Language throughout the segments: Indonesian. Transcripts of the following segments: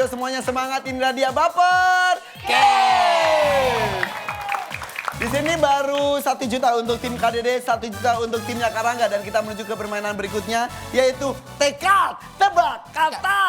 studio semuanya semangat, inilah dia Baper Case. Di sini baru 1 juta untuk tim KDD, 1 juta untuk timnya Karangga. Dan kita menuju ke permainan berikutnya, yaitu tekad tebak kata.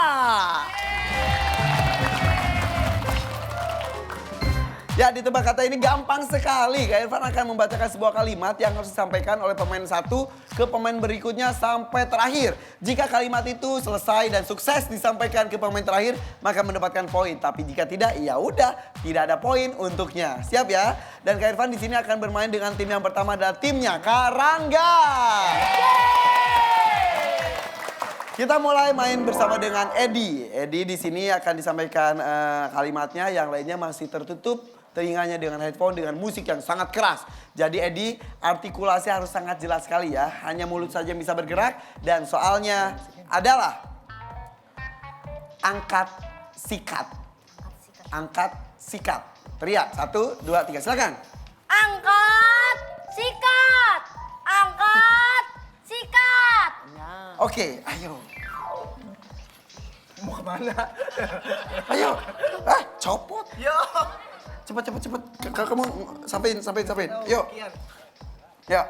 Ya, di tebak kata ini gampang sekali. Kak Irfan akan membacakan sebuah kalimat yang harus disampaikan oleh pemain satu ke pemain berikutnya sampai terakhir. Jika kalimat itu selesai dan sukses disampaikan ke pemain terakhir, maka mendapatkan poin. Tapi jika tidak, ya udah, tidak ada poin untuknya. Siap ya? Dan Kak Irfan di sini akan bermain dengan tim yang pertama adalah timnya Karangga. Kita mulai main bersama dengan Edi. Edi di sini akan disampaikan kalimatnya, yang lainnya masih tertutup telinganya dengan headphone dengan musik yang sangat keras. Jadi Edi, artikulasi harus sangat jelas sekali ya. Hanya mulut saja yang bisa bergerak. Dan soalnya adalah angkat sikat. Angkat sikat. Teriak, 1, 2, 3, silakan. Angkat sikat. Angkat sikat. Oke, ayo. Mau kemana? Ayo. Copot. Yo. Cepat. Kamu sampein. Yuk. Ya.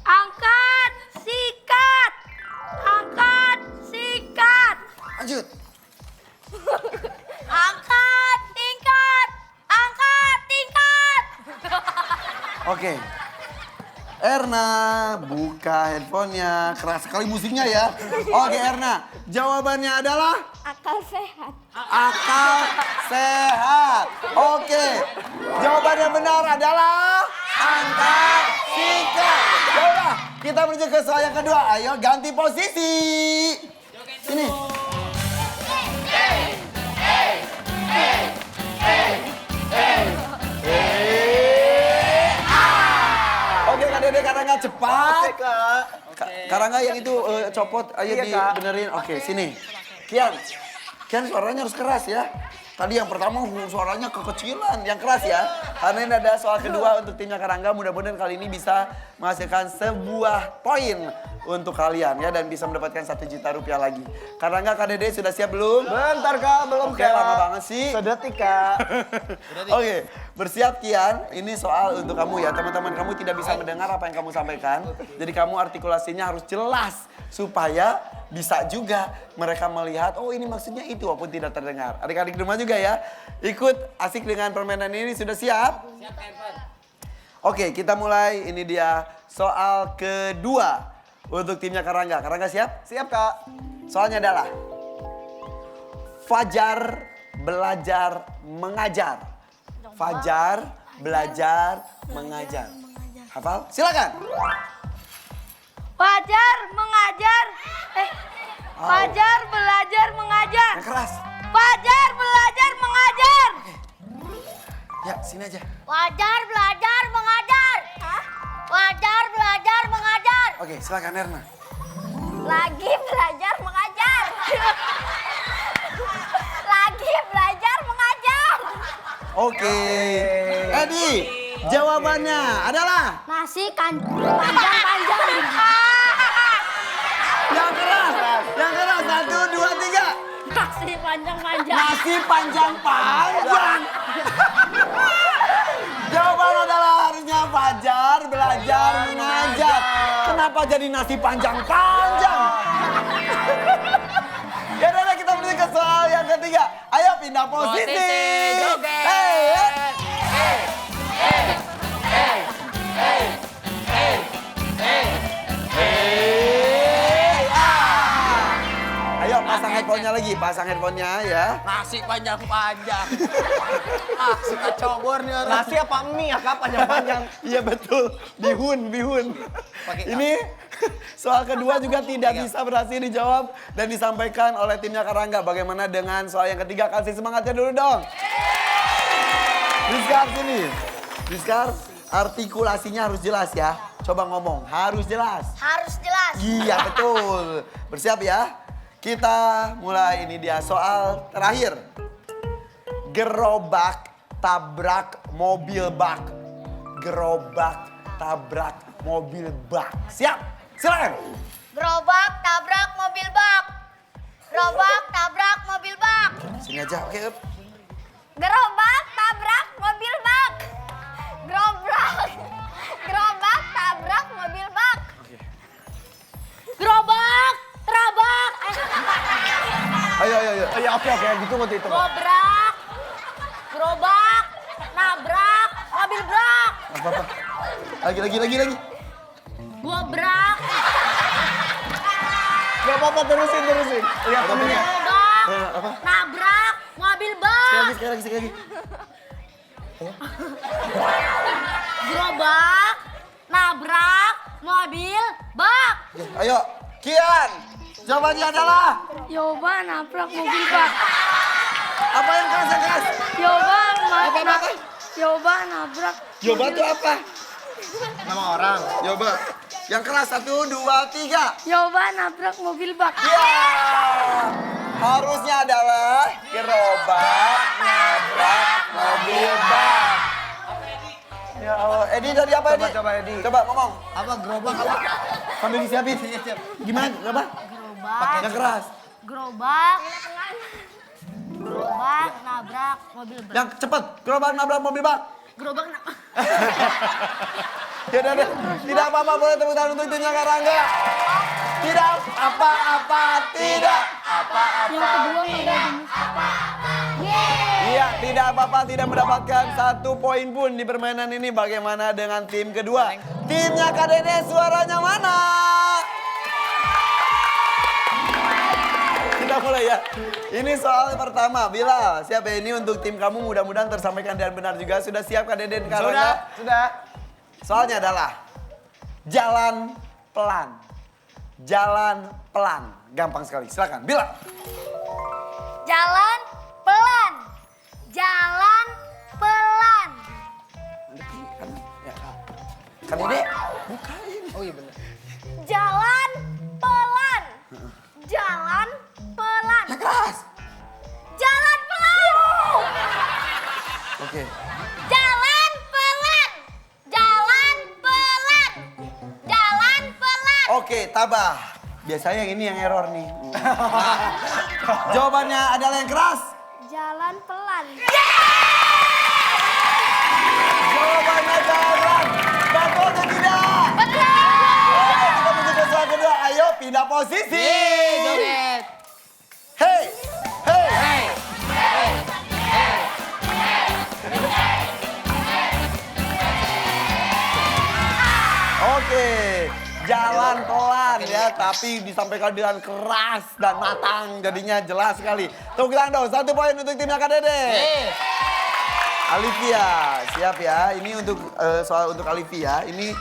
Angkat sikat. Angkat sikat. Lanjut. Angkat tingkat. Angkat tingkat. Oke. Erna, buka handphonenya. Keras sekali musiknya ya. Oke Erna, jawabannya adalah? Akal sehat. Akal sehat. Oke, jawabannya benar adalah angkat sikat. Yaudah, kita menuju ke soal yang kedua. Ayo ganti posisi. Sini. Oke, Kak Dede, Karangga cepat. Oke, Kak. Karangga yang itu copot, ayo Iya, Kak. dibenerin. Oke, sini. Kian suaranya harus keras ya. Tadi yang pertama suaranya kekecilan, yang keras ya. Karena ini ada soal kedua untuk timnya Karangga. Mudah-mudahan kali ini bisa menghasilkan sebuah poin untuk kalian ya. Dan bisa mendapatkan 1 juta rupiah lagi. Karangga, Kak Dede sudah siap belum? Bentar, Kak. Belum, Oke, Kak. lama banget sih. Sedetik, Kak. Oke, bersiap Kian. Ini soal untuk kamu ya. Teman-teman kamu tidak bisa mendengar apa yang kamu sampaikan. Jadi kamu artikulasinya harus jelas. Supaya bisa juga mereka melihat, oh ini maksudnya itu walaupun tidak terdengar. Adik-adik di rumah juga ya. Ikut asik dengan permainan ini, sudah siap? Siap, Kak. Oke, kita mulai. Ini dia soal kedua untuk timnya Karangga. Karangga siap? Siap, Kak. Soalnya adalah Fajar belajar mengajar. Fajar belajar mengajar. Hafal? Silakan. Fajar mengajar. Fajar belajar mengajar. Yang keras. Fajar belajar mengajar. Ya, sini aja. Fajar belajar mengajar. Fajar belajar mengajar. Oke, silakan Erna. Lagi belajar mengajar. Lagi belajar mengajar. Oke. Edi, jawabannya adalah Nasi kan panjang-panjang. yang keras. Yang keras. 1, 2, 3. Nasi panjang-panjang. Nasi panjang-panjang. Jawaban adalah harusnya Fajar belajar mengajar. Kenapa jadi nasi panjang-panjang? Ya udah, kita menuju ke soal yang ketiga. Ayo pindah posisi. Joget. Ayo pasang headphone-nya lagi, pasang headphone-nya ya. Nasi panjang-panjang. Suka cobor nih orang. Nasi apa mie ya, Kak? Panjang-panjang. Iya betul, bihun. Ini soal kedua juga tidak bisa berhasil dijawab dan disampaikan oleh timnya Karangga. Bagaimana dengan soal yang ketiga? Kasih semangatnya dulu dong. Rizkar sini. Rizkar, artikulasinya harus jelas ya. Coba ngomong, harus jelas. Harus jelas. Iya betul. Bersiap ya. Kita mulai, ini dia soal terakhir. Gerobak tabrak mobil bak. Gerobak tabrak mobil bak. Siap? Silakan. Gerobak tabrak mobil bak. Gerobak tabrak mobil bak. Sini aja, oke. Gerobak tabrak mobil bak. Gerobak tabrak mobil bak. Gerobak terabak. Ayo. Ya oke, gitu ngerti itu. Gobrak. Gerobak nabrak mobil bak. Apa-apa. Lagi. Gobrak. Gak apa-apa, terusin. Lihat temennya. Gerobak Apa? nabrak mobil bak. Sekali lagi. Gerobak nabrak mobil bak. Oke, ayo, Kian. Jawabannya adalah Yoba nabrak mobil bak. apa yang keras? Yoba Apa? Yoba nabrak. Yoba itu apa? Nama orang. Yoba. Yang keras 1, 2, 3. Yoba nabrak mobil bak. Ya. Harusnya adalah gerobak nabrak mobil bak. Ya Allah, Edi tadi apa Edi? Coba, Edi. Coba ngomong. Apa gerobak apa? Sambil disiapin. Gimana? Apa? Gerobak. Yang keras. Gerobak nabrak mobil bak. Yang cepet. Gerobak nabrak mobil bak. Gerobak nabrak. Ya udah. Tidak apa-apa, boleh tepuk tangan untuk timnya Karangga. Tidak apa-apa, tidak apa-apa. Yang kedua nggak ada Iya, tidak apa-apa, tidak mendapatkan 1 poin pun di permainan ini. Bagaimana dengan tim kedua? Timnya Kak Dede, suaranya mana? Kita mulai ya. Ini soal pertama. Bila siap ya, ini untuk tim kamu mudah-mudahan tersampaikan dan benar juga. Sudah siap Kak Dede dan Kak Rangga? Sudah. Soalnya adalah jalan pelan. Jalan pelan. Gampang sekali. Silakan. Bila. Jalan pelan. Jalan pelan. Kak Dede, bukain. Oh iya benar. Jalan pelan. Jalan pelan. Yang keras. Jalan pelan. Oke. Jalan pelan. Jalan pelan. Jalan pelan. Oke, tabah. Biasanya yang ini yang error nih. Jawabannya adalah yang keras. Jalan pelan. Jawabannya jalan. Betul atau tidak? Betul. Oke, kita menuju ke soal kedua. Ayo pindah posisi. Joget. Hey. Oke, jalan pelan ya, tapi disampaikan dengan keras dan matang, jadinya jelas sekali. Tepuk tangan dong, 1 poin untuk timnya Kak Dede. Alivia, siap ya. Ini untuk soal untuk Alivia. Ini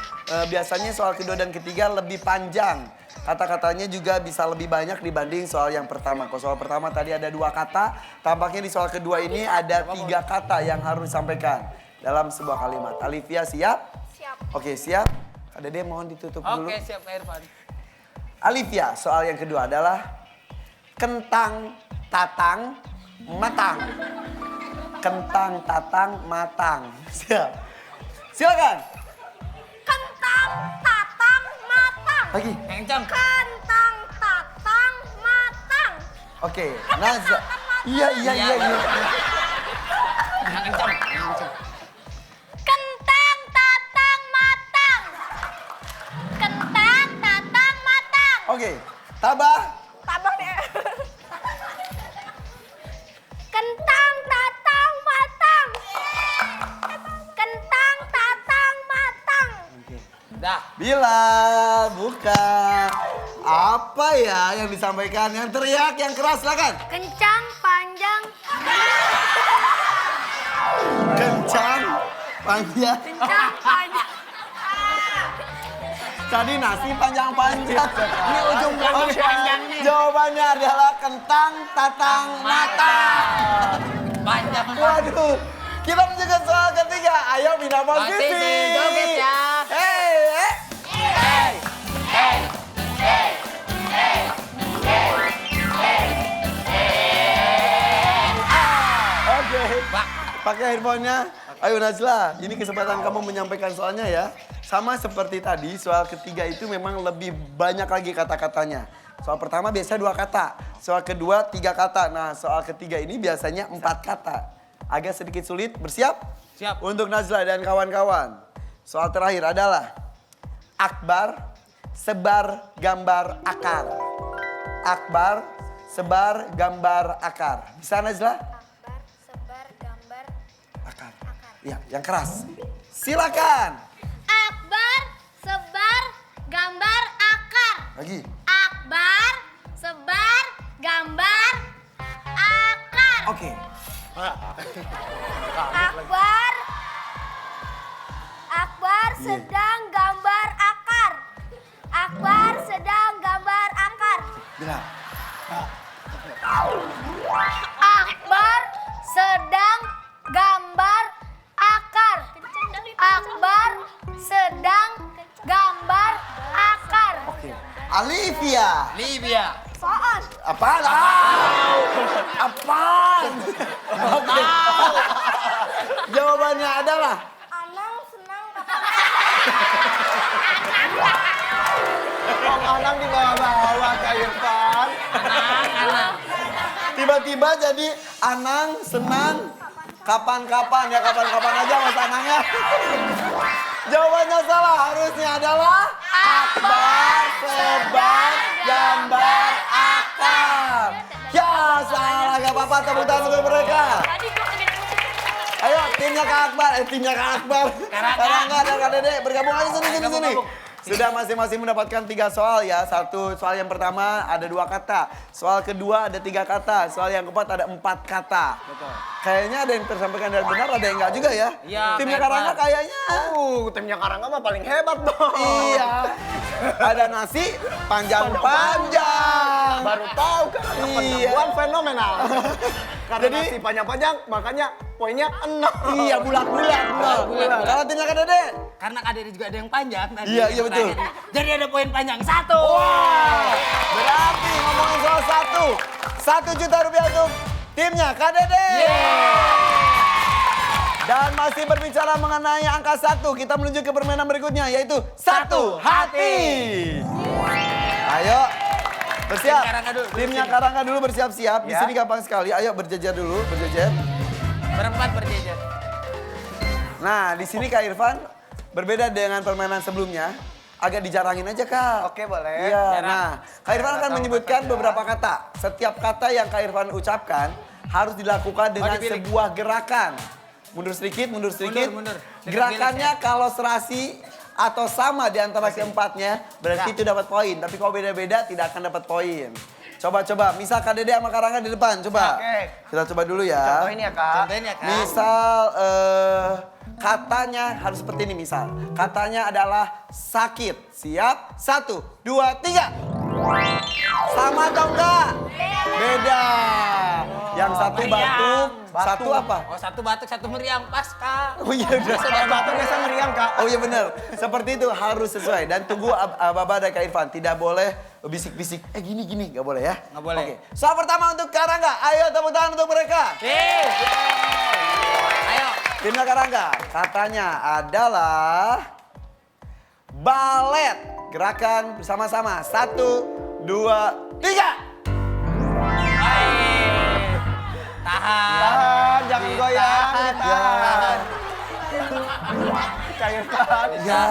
biasanya soal kedua dan ketiga lebih panjang. Kata-katanya juga bisa lebih banyak dibanding soal yang pertama. Kalau soal pertama tadi ada 2 kata, tampaknya di soal kedua ini ada 3 kata yang harus disampaikan dalam sebuah kalimat. Alivia siap? Siap. Oke, siap. Kak Dede mohon ditutup dulu. Oke, siap Kak Irfan. Alivia, soal yang kedua adalah kentang, tatang, matang. Kentang, tatang, matang. Siap. Silakan. Kentang, tatang, matang. Lagi. Kencang. Kentang, tatang, matang. Oke. Naza. Iya. Yang kencang. Kentang, tatang, matang. Kentang, tatang, matang. Oke. Tabah. Tabak deh. Kentang, tatang, matang. Kentang, tatang, matang. Dah. Bila buka. Apa ya yang disampaikan? Yang teriak, yang keras, silakan. Kencang, panjang. Kencang, panjang. Kencang, panjang. Tadi nasi panjang-panjang. Ini ujung rambut panjang nih. Jawabannya adalah kentang, tatang, matang. Panjang. Waduh, kita menuju ke soal ketiga. Ayo pindah posisi. Posisi, joget ya. Hey. Oke, Pak. pakai handphonenya. Ayo Najla, ini kesempatan kamu menyampaikan soalnya ya. sama seperti tadi, soal ketiga itu memang lebih banyak lagi kata-katanya. Soal pertama biasa 2 kata, soal kedua 3 kata. Nah, soal ketiga ini biasanya 4 kata. Agak sedikit sulit, bersiap? Siap. Untuk Nazla dan kawan-kawan. Soal terakhir adalah akbar, sebar, gambar, akar. Akbar, sebar, gambar, akar. Bisa Nazla? Akbar, sebar, gambar. Akar. Ya, yang keras. Silakan. Akbar, sebar, gambar, akar. Lagi. Akbar, sebar, gambar, akar. Oke. Akbar, Akbar sedang gambar akar. Akbar sedang gambar akar. Bilang. Akbar sedang gambar akar. Akbar sedang gambar akar. Oke. Alivia. Libya. Soal. Apaan? Apaan? Oke. Jawabannya adalah Anang senang kapan? Anang di bawah-bawah Kak Irfan. tiba-tiba jadi Anang senang kapan-kapan ya kapan-kapan aja Mas Anang ya. Jawabannya salah, harusnya adalah akbar, sebar, gambar, akar. Ya salah, gak apa-apa, tepuk tangan untuk mereka. Ayo timnya Kak Akbar, timnya Kak Akbar. Karangga dan Kak Dede bergabung aja sini. Sudah masing-masing mendapatkan 3 soal ya. Satu soal yang pertama ada 2 kata. Soal kedua ada 3 kata. Soal yang keempat ada 4 kata. Betul. Kayaknya ada yang tersampaikan dengan benar, ada yang enggak juga ya. Iya, Timnya Pak Karangga Irfan. kayaknya. Timnya Karangga mah paling hebat dong. Iya. Ada nasi panjang-panjang. Baru tahu kan Iya. penemuan fenomenal. Karena Jadi- nasi panjang-panjang makanya poinnya 6. Iya, bulat-bulat. Bulat-bulat. Kalau timnya Kak Dede? Karena Kak Dede juga ada yang panjang tadi. Iya, yang iya, betul. terakhir. Jadi ada poin panjang 1. Berarti ngomongin soal 1 juta rupiah untuk timnya Kak Dede. Dan masih berbicara mengenai angka 1, kita menuju ke permainan berikutnya yaitu 1 hati. Ayo, bersiap. Tim Karangga dulu, Timnya sini. Karangga dulu bersiap-siap. Di Ya. sini gampang sekali. Ayo berjejer dulu, berjejer. Berempat berjejer. Nah, di sini Kak Irfan berbeda dengan permainan sebelumnya. Agak dijarangin aja, Kak. Oke, boleh. Iya, Jarang. nah Kak Irfan akan menyebutkan beberapa kata. Setiap kata yang Kak Irfan ucapkan harus dilakukan dengan dipilih. sebuah gerakan. Mundur sedikit, mundur sedikit. Mundur. Gerakannya kalau serasi atau sama di antara keempatnya, berarti itu dapat poin. Tapi kalau beda-beda tidak akan dapat poin. Coba-coba, misal Kak Dede sama Karangga di depan, coba. Oke. Kita coba dulu ya. Contohin ya, Kak. Contohin ya, Kak. Misal katanya harus seperti ini misal. Katanya adalah sakit. Siap? 1, 2, 3. Sama atau enggak? Beda. Yang satu batuk, satu apa? Oh, 1 batuk, 1 meriang. Pas, Kak. Oh iya udah. Batuk biasa meriang, Kak. Oh iya benar. Seperti itu harus sesuai. Dan tunggu Ababa dan Kak Irfan. Tidak boleh bisik-bisik. Gini-gini. Nggak boleh ya? Nggak boleh. Oke. Soal pertama untuk Karangga. Ayo tepuk tangan untuk mereka. Ayo. Timnya Karangga. Katanya adalah balet. Gerakan bersama-sama. 1, 2, 3. Tahan. Tahan, jangan goyang. Tahan. Kak Irfan. Ya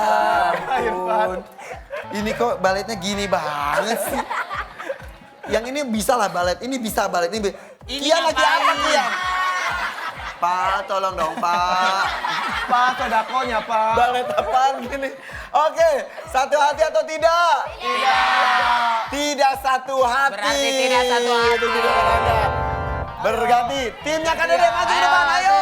Kak Irfan. ampun. Ini kok baletnya gini banget sih. Yang ini bisa lah balet. Ini bisa balet. Ini Kian lagi ngapain? apa Kian? Pak, tolong dong Pak. Pak, sodakonya, Pak. Balet apaan gini? Oke, 1 hati atau tidak? Tidak 1 hati. Berarti tidak 1 hati. Itu tidak Karangga. Berganti. Timnya Kak Dede maju ke depan, ayo.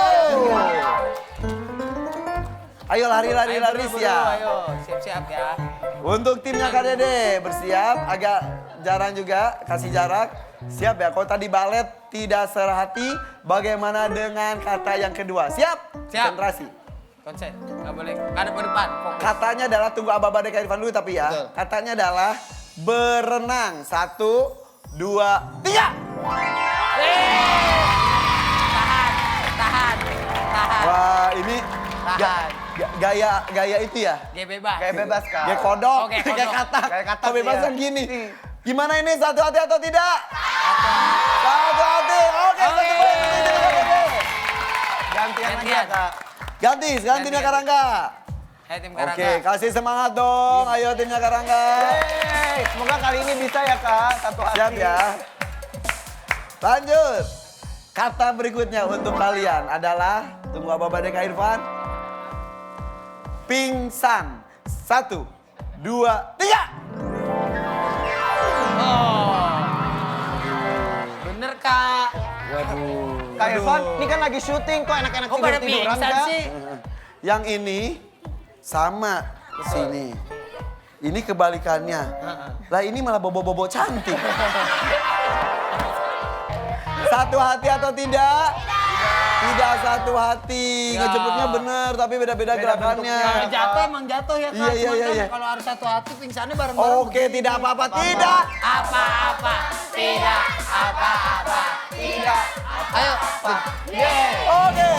Ayo lari Buru-buru, ya. Ayo, siap-siap ya. Untuk timnya Kak Dede bersiap, agak jarang juga, kasih jarak. Siap ya, kalau tadi balet tidak serhati, bagaimana dengan kata yang kedua? Siap? Siap. Konsentrasi. Konsen, nggak boleh. Ada ke depan, fokus. Katanya adalah, tunggu Ababa dan Kak Irfan dulu tapi ya. Betul. Katanya adalah berenang. 1, 2, 3. Tahan, tahan, tahan. Wah ini Tahan. gaya itu ya? Gaya bebas. Kayak bebas, Kak. Gaya kodok, Oke, kodok. kayak katak. Kayak katak, Kalau bebas iya. kan gini. Gimana ini, satu hati atau tidak? Satu hati, oke. Satu Oke. poin untuk timnya KDD. Gantian aja, Gantian. Kak. Ganti, sekarang timnya Karangga. Ayo tim Karangga. Oke, kasih semangat dong. Ayo timnya Karangga. Yeay, semoga kali ini bisa ya, Kak. Satu hati. Siap ya. Lanjut. Kata berikutnya untuk kalian adalah, tunggu Abah Deka Irfan. Pingsan. 1, 2, 3. Oh. Bener, Kak. Kak Irfan, ini kan lagi syuting kok enak-enak Kok pada tidur-tiduran, pingsan Kak. sih? Yang ini sama sini. Ini kebalikannya. Lah ini malah bobo-bobo cantik. Satu hati atau tidak? Tidak satu hati. Ya. Ngejepuknya bener tapi beda-beda Beda gerakannya. bentuknya. Jatuh emang jatuh ya, Kak. Iya, Cuman iya, kan iya. kalau harus satu hati pingsannya bareng-bareng. Oke, tidak apa-apa. Tidak. Apa-apa. Tidak. Apa-apa. Tidak. Ayo. Oke.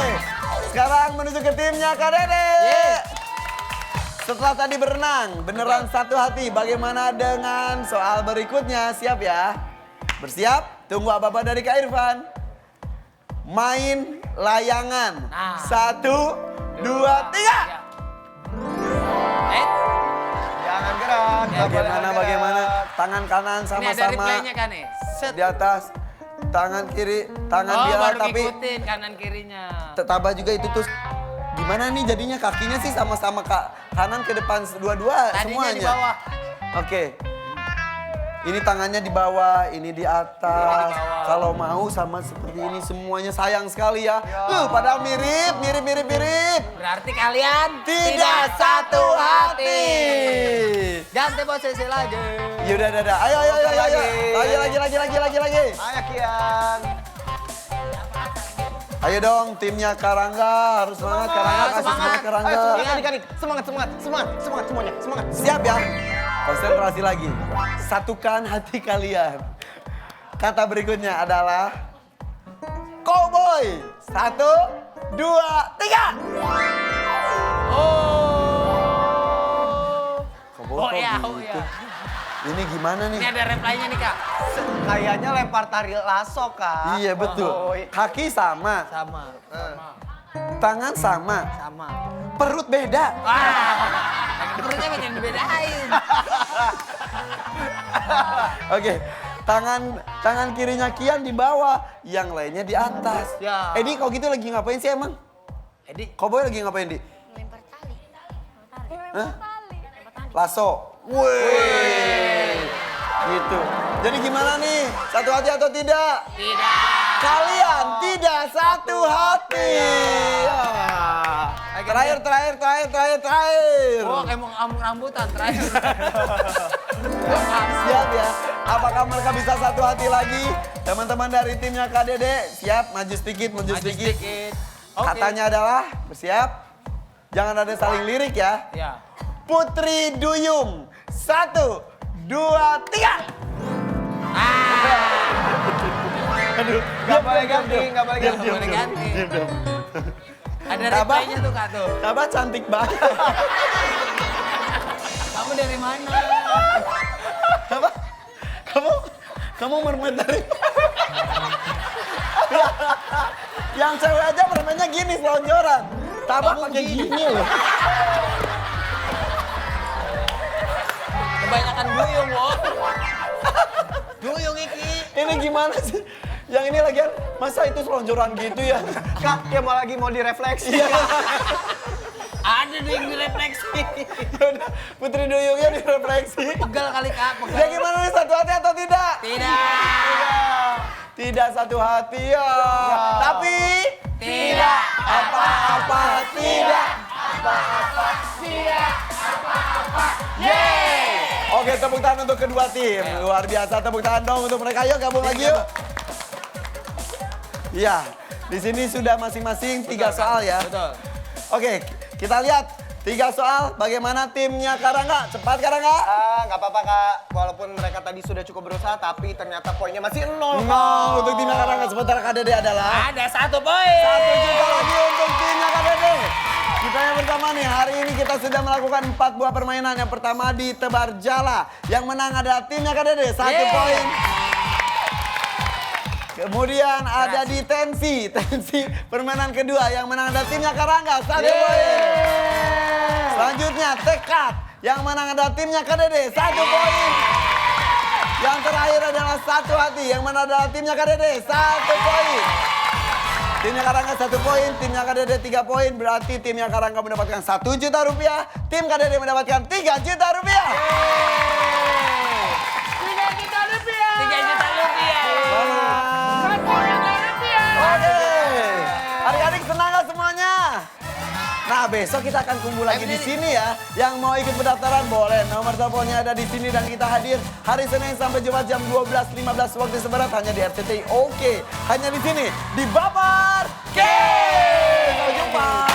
Sekarang menuju ke timnya Kak Dede. Yes. Setelah tadi berenang, beneran satu hati. Bagaimana dengan soal berikutnya? Siap ya? Bersiap? Tunggu apa-apa dari Kak Irfan. Main layangan. Nah. 1, 2, 3. Jangan gerak. nggak boleh Bagaimana, gerak. bagaimana? Tangan kanan Ini ada sama-sama replaynya kan nih. Set. di atas. Tangan kiri, tangan Oh, dia baru tapi ngikutin kanan kirinya. tambah juga itu tuh gimana nih jadinya kakinya sih sama-sama kanan ke depan dua-dua Tadinya semuanya. di bawah. Oke. Ini tangannya di bawah, ini di atas. bawah. Kalau mau sama seperti ini semuanya sayang sekali ya. Padahal mirip. Berarti kalian Tidak satu hati. Ganti posisi lagi. Yaudah, ayo. Lagi. Ayo, Kian. Ayo dong, timnya Karangga harus semangat. Karangga kasih Semangat. semangat Karangga. Ayo, adik-adik. Semangat semuanya. Semangat. Siap ya? Konsentrasi lagi. Satukan hati kalian. Kata berikutnya adalah Cowboy. 1, 2, 3. Cowboy Oh kok ya, gitu? oh ya. Ini gimana nih? Ini ada replaynya nih, Kak. Kayaknya lempar tari lasso, Kak. Iya betul. Oh, Kaki sama, Sama. tangan sama, Sama. perut beda. Wah. Perutnya banyak dibedain. Oke. Tangan kirinya Kian di bawah, yang lainnya di atas. Ya. Edi kok gitu lagi ngapain sih emang? Edi, Cowboy lagi ngapain, Di? Lempar tali. Hah? Lasso. Wih. Gitu. Jadi gimana nih? Satu hati atau tidak? tidak. Kalian tidak satu hati. Ya. Terakhir. Oh, kayak mau ngamuk rambutan terakhir. Siap ya. Apakah mereka bisa satu hati lagi? Teman-teman dari timnya Kak Dede, siap? Maju sedikit. Maju sedikit. Oke. Katanya adalah, bersiap? Jangan ada saling lirik ya. Ya. Putri Duyung. 1, 2, 3. Aduh, Nggak boleh ganti. Nggak boleh ganti. Ada Tabah. replaynya tuh, Kak, tuh. Tabah cantik banget. Kamu dari mana? Apa? Kamu mermaid dari... Yang cewek aja mermaidnya gini, selonjoran. Tabah Kamu pakai gini. gini loh. Kebanyakan duyung, Wo. Duyung iki. Ini gimana sih? Yang ini lagian, masa itu selonjoran gitu ya? Kak, dia mau direfleksi. Iya. Ada duyung direfleksi. Yaudah, Putri Duyungnya direfleksi. Pegel kali, Kak. Ya Pegel. gimana nih, satu hati atau tidak? Tidak. Tidak satu hati ya. Tapi Tidak. apa-apa tidak. Oke, tepuk tangan untuk kedua tim. Luar biasa, tepuk tangan dong untuk mereka. Yuk gabung lagi yuk. Iya, di sini sudah masing-masing 3 soal ya. Betul. Oke, kita lihat 3 soal. Bagaimana timnya Karangga? Cepat Karangga. Nggak apa-apa, Kak. Walaupun mereka tadi sudah cukup berusaha, tapi ternyata poinnya masih 0, Kak. No, untuk timnya Karangga. Sementara Kak Dede adalah Ada 1 poin. 1 juta lagi untuk timnya Kak Dede. Kita yang pertama nih, hari ini kita sudah melakukan 4 buah permainan. Yang pertama di tebar jala. Yang menang adalah timnya KDD, 1 poin. Kemudian ada di tensi permainan kedua. Yang menang adalah timnya Karangga, 1 poin. Selanjutnya tekad. Yang menang adalah timnya KDD, 1 poin. Yang terakhir adalah satu hati. Yang menang adalah timnya KDD, 1 poin. Timnya Karangga 1 poin, timnya KDD 3 poin. Berarti timnya Karangga mendapatkan 1 juta rupiah. Tim KDD mendapatkan 3 juta rupiah. 3 juta rupiah. 3 juta rupiah. Oke. Adik-adik senang gak semuanya? Nah, besok kita akan kumpul lagi di sini ya. Yang mau ikut pendaftaran boleh. Nomor teleponnya ada di sini dan kita hadir hari Senin sampai Jumat jam 12.15 waktu sebarat hanya di RCTI. Oke, hanya di sini di Babar Game. Sampai jumpa.